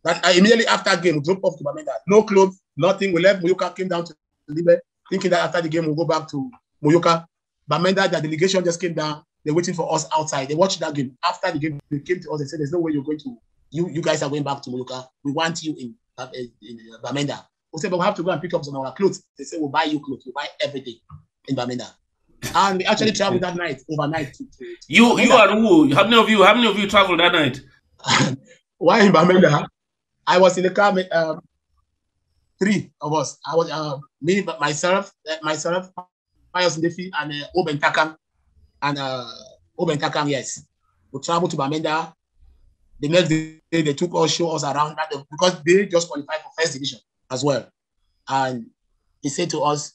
That immediately after the game, we drove off to Bamenda. No clothes, nothing. We left Moyoka, came down to Libe, thinking that after the game, we'll go back to Moyoka. Bamenda, the delegation just came down. They're waiting for us outside. They watched that game. After the game, they came to us and said, there's no way you're going to, you guys are going back to Moyoka. We want you in Bamenda. We said, but we have to go and pick up some of our clothes. They said, we'll buy you clothes. We'll buy everything in Bamenda. And we actually traveled that night, overnight. To you and who? How many of you traveled that night? Why in Bamenda? I was in the car with 3 of us. I was me, myself, Pius Ndefi, and Oben Takam. And Oben Takam, yes. We traveled to Bamenda. The next day, they took us, show us around because they just qualified for first division as well. And he said to us,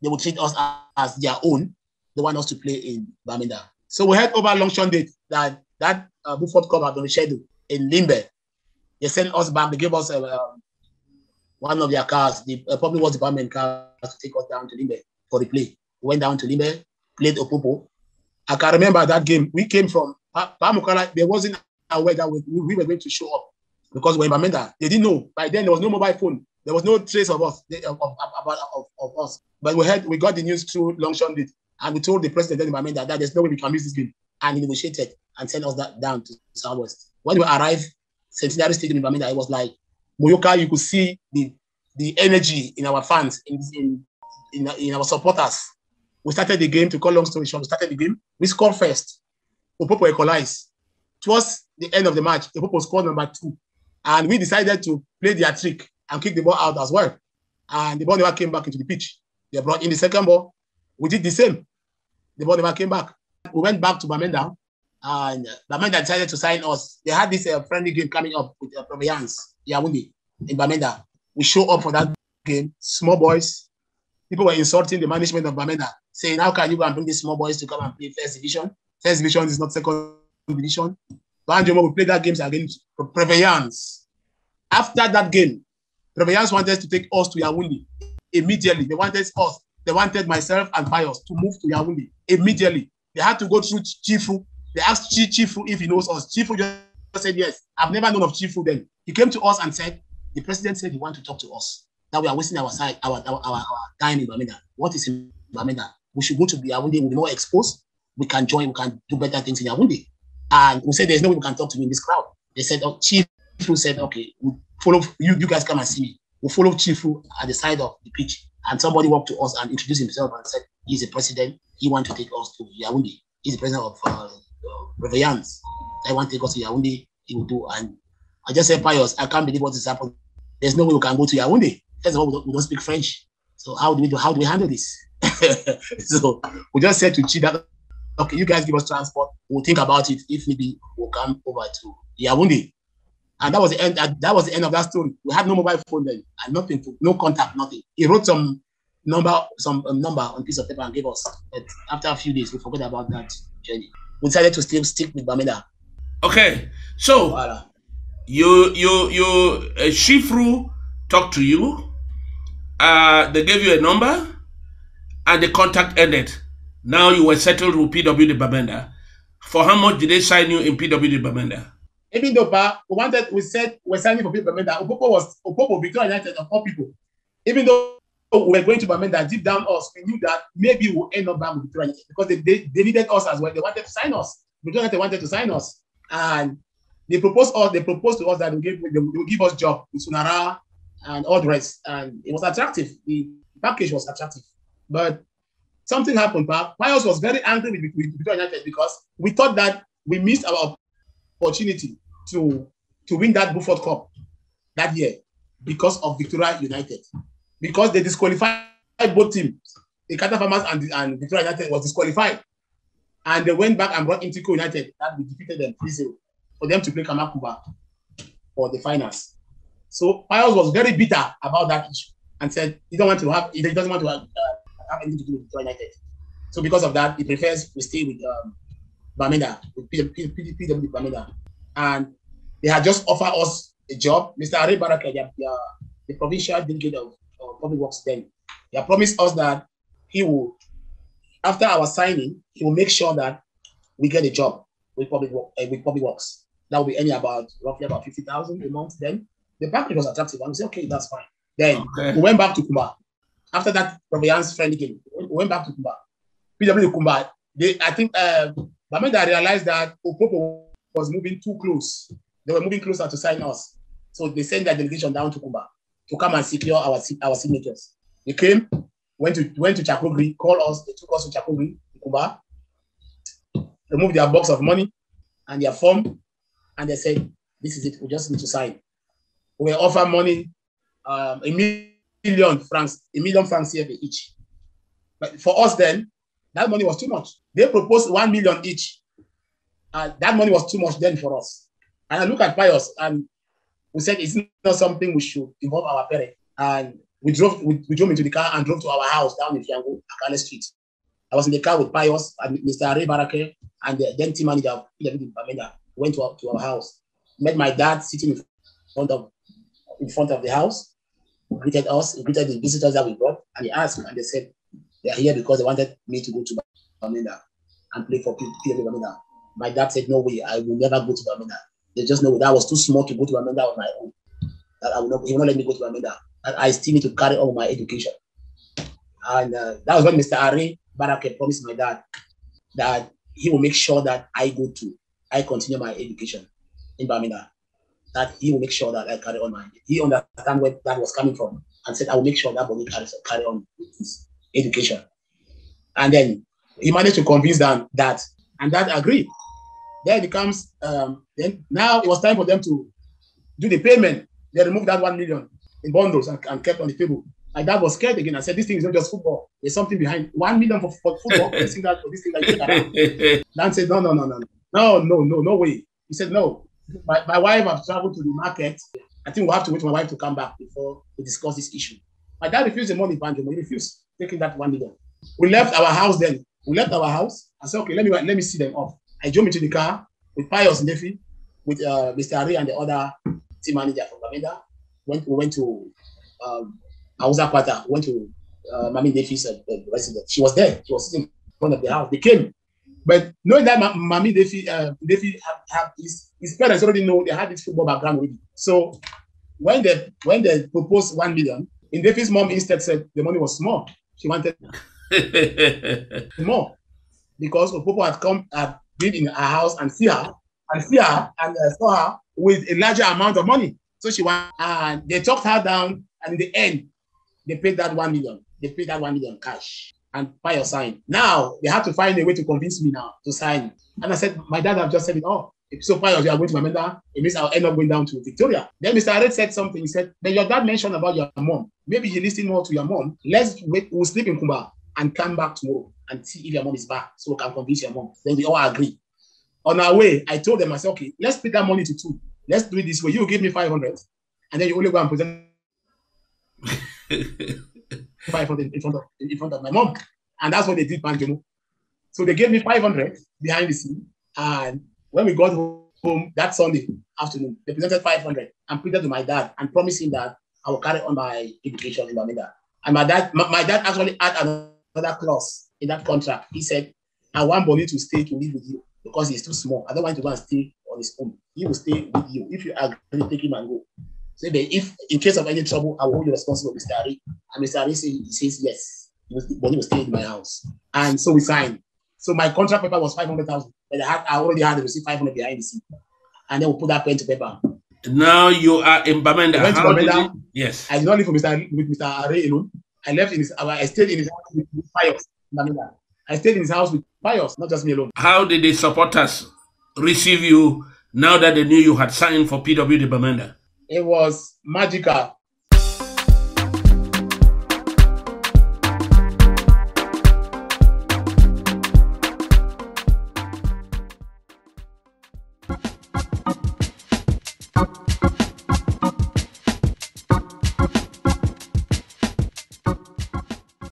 they would treat us as their own. They want us to play in Bamenda. So we heard over Longshon date that Beaufort Cup had been scheduled in Limbe. They sent us back. They gave us one of their cars, the public works department car, to take us down to Limbe for the play. We went down to Limbe, played Opopo. I can remember that game. We came from Pamukala. There wasn't aware that we were going to show up because we're in Bamenda. They didn't know. By then, there was no mobile phone. There was no trace of us, of us. But we got the news through Longshon date, and we told the president in Bamenda that there's no way we can miss this game. And he negotiated and sent us down to Southwest. When we arrived, Centenary Stadium in Bamenda, it was like Moyoka. You could see the energy in our fans, in our supporters. We started the game. To call long story short, we started the game. We scored first. Opopo equalized. Towards the end of the match, Opopo scored number 2, and we decided to play their trick and kick the ball out as well. And the ball never came back into the pitch. They brought in the second ball. We did the same. The ball never came back. We went back to Bamenda, and Bamenda decided to sign us. They had this friendly game coming up with Proviance, Yaoundé, in Bamenda. We show up for that game. Small boys. People were insulting the management of Bamenda, saying, how can you go and bring these small boys to come and play first division? First division is not second division. Banjomo, we played that game against Preveillance. After that game, Preveillance wanted to take us to Yaoundé immediately. They wanted myself and Pius to move to Yaoundé immediately. They had to go through Chifu. They asked Chifu if he knows us. Chifu just said yes. I've never known of Chifu then. He came to us and said, the president said he wants to talk to us. That we are wasting our time in Bamenda. What is in Bamenda? We should go to Yaoundé. We'll be more exposed. We can join. We can do better things in Yaoundé. And we said, there's no way we can talk to you in this crowd. They said, Chifu said, okay, we'll follow you. You guys come and see me. We'll follow Chifu at the side of the pitch. And somebody walked to us and introduced himself and said, he's the president. He wants to take us to Yaoundé. He's the president of Reveillance. I want to take us to Yaoundé. He will do. And I just said, Pius, I can't believe what is happening. There's no way we can go to Yaoundé. First of all, we don't speak French. So how do we handle this? So we just said to Chi that, okay, you guys give us transport. We'll think about it. If maybe we'll come over to Yaoundé. And that was the end. That was the end of that story. We had no mobile phone then, and nothing, no contact, nothing. He wrote some number on a piece of paper and gave us. But after a few days, we forgot about that journey. We decided to still stick with Bamenda. Okay, so voilà. you Shifru talked to you. They gave you a number, and the contact ended. Now you were settled with PWD Bamenda. For how much did they sign you in PWD Bamenda? Even though we said we're signing for Bamenda, Opopo, Victoria United of all people. Even though we were going to Bamenda, deep down us, we knew that maybe we'll end up back with Victoria United because they needed us as well. They wanted to sign us. Victoria United wanted to sign us, and they proposed to us that they will give us job with Sunara and all the rest, and it was attractive. The package was attractive, but something happened. Pius was very angry with Victoria United because we thought that we missed our opportunity to win that Beaufort Cup that year because of Victoria United. Because they disqualified both teams. The Kata Farmers and Victoria United was disqualified. And they went back and brought Intico United that we defeated them 3-0 for them to play Kamakuba for the finals. So Pius was very bitter about that issue and said he doesn't want to have anything to do with Victoria United. So because of that, he prefers we stay with Bamenda, with PWD Bamenda. And they had just offered us a job. Mr. Ari Baraka, the provincial delegate of public works then, he had promised us that he will, after our signing, he will make sure that we get a job with public works. That will be earning roughly about 50,000 a month then. The package was attractive. And we said, okay, that's fine. Then we went back to Kumba. After that, Proviance friendly game, we went back to Kumba. PW Kumba, I think Bamenda realized that Opopo was moving too close. They were moving closer to sign us. So they sent their delegation down to Kumba to come and secure our signatures. They came, went to Chakogri, called us, they took us to Chakogri, Kumba, removed their box of money and their form, and they said, this is it, we just need to sign. We were offered money, $1 million francs CFA each. But for us then, that money was too much. They proposed 1 million each. That money was too much then for us. And I look at Pius and we said, it's not something we should involve our parents. And we drove into the car and drove to our house down in Fiango, Akale Street. I was in the car with Pius and Mr. Are Barake and the then team manager of PW Bamenda. Went to our house. Met my dad sitting in front of the house. He greeted us, he greeted the visitors that we brought, and he asked, and they said, they are here because they wanted me to go to Bamenda and play for PW Bamenda. My dad said, no way, I will never go to Bamenda. They just know that I was too small to go to Bamenda on my own. That he will not let me go to Bamenda. And I still need to carry on my education. And that was when Mr. Are Barake promised my dad that he will make sure that I continue my education in Bamenda. That he will make sure that I carry on my. He understand where that was coming from and said, I will make sure that boy carry on his education. And then he managed to convince them that, and that agreed. Then it comes, then now it was time for them to do the payment. They removed that 1 million in bundles and kept on the table. My dad was scared again. I said, this thing is not just football. There's something behind 1 million for football. This thing that you take around. Dan said, no way. He said, no. My wife has traveled to the market. I think we'll have to wait for my wife to come back before we discuss this issue. My dad refused the money, Banjo. He refused taking that 1 million. We left our house then. We left our house. I said, okay, let me see them off. I jumped into the car with Pius Nefi, with Mr. Ari and the other team manager from Bamenda. We went to Ausa Kwata. Went to Mami Nefi's residence. She was there. She was sitting in front of the house. They came. But knowing that Mami Nefi have his parents already know they had this football background already. So when they proposed 1 million, Nefi's mom instead said the money was small. She wanted more because Opopo had been in her house and saw her with a larger amount of money. So she went and they talked her down, and in the end, they paid that 1 million. They paid that 1 million cash and Pius signed. Now they had to find a way to convince me now to sign. And I said, my dad have just said it all. So Pius, you are going to Bamenda, it means I'll end up going down to Victoria. Then Mr. Ared said something. He said, then your dad mentioned about your mom. Maybe he listened more to your mom. Let's wait, we'll sleep in Kumba and come back tomorrow and see if your mom is back so we can convince your mom. Then we all agree. On our way, I told them, I said, okay, let's split that money to 2. Let's do it this way. You give me 500, and then you only go and present 500 in front of my mom. And that's what they did, Banjomo. So they gave me 500 behind the scene. And when we got home that Sunday afternoon, they presented 500 and printed to my dad and promised him that I will carry on my education in Bamenda. And my dad actually had another clause in that contract. He said, I want Bonnie to stay to live with you because he's too small. I don't want him to go and stay on his own. He will stay with you. If you agree, take him and go. So if in case of any trouble, I will hold you responsible, Mr. Ari. And Mr. Ari says yes. Bonnie will stay in my house. And so we signed. So my contract paper was 500,000. But I already had to receive 500 behind the scene. And then we put that pen to paper. Now you are in Bamenda. I went to Bamenda. Yes. I did not live with Mr. Ari alone. I stayed in his house with Pius. Bamenda. I stayed in his house with Pius, not just me alone. How did the supporters receive you now that they knew you had signed for PW de Bamenda? It was magical.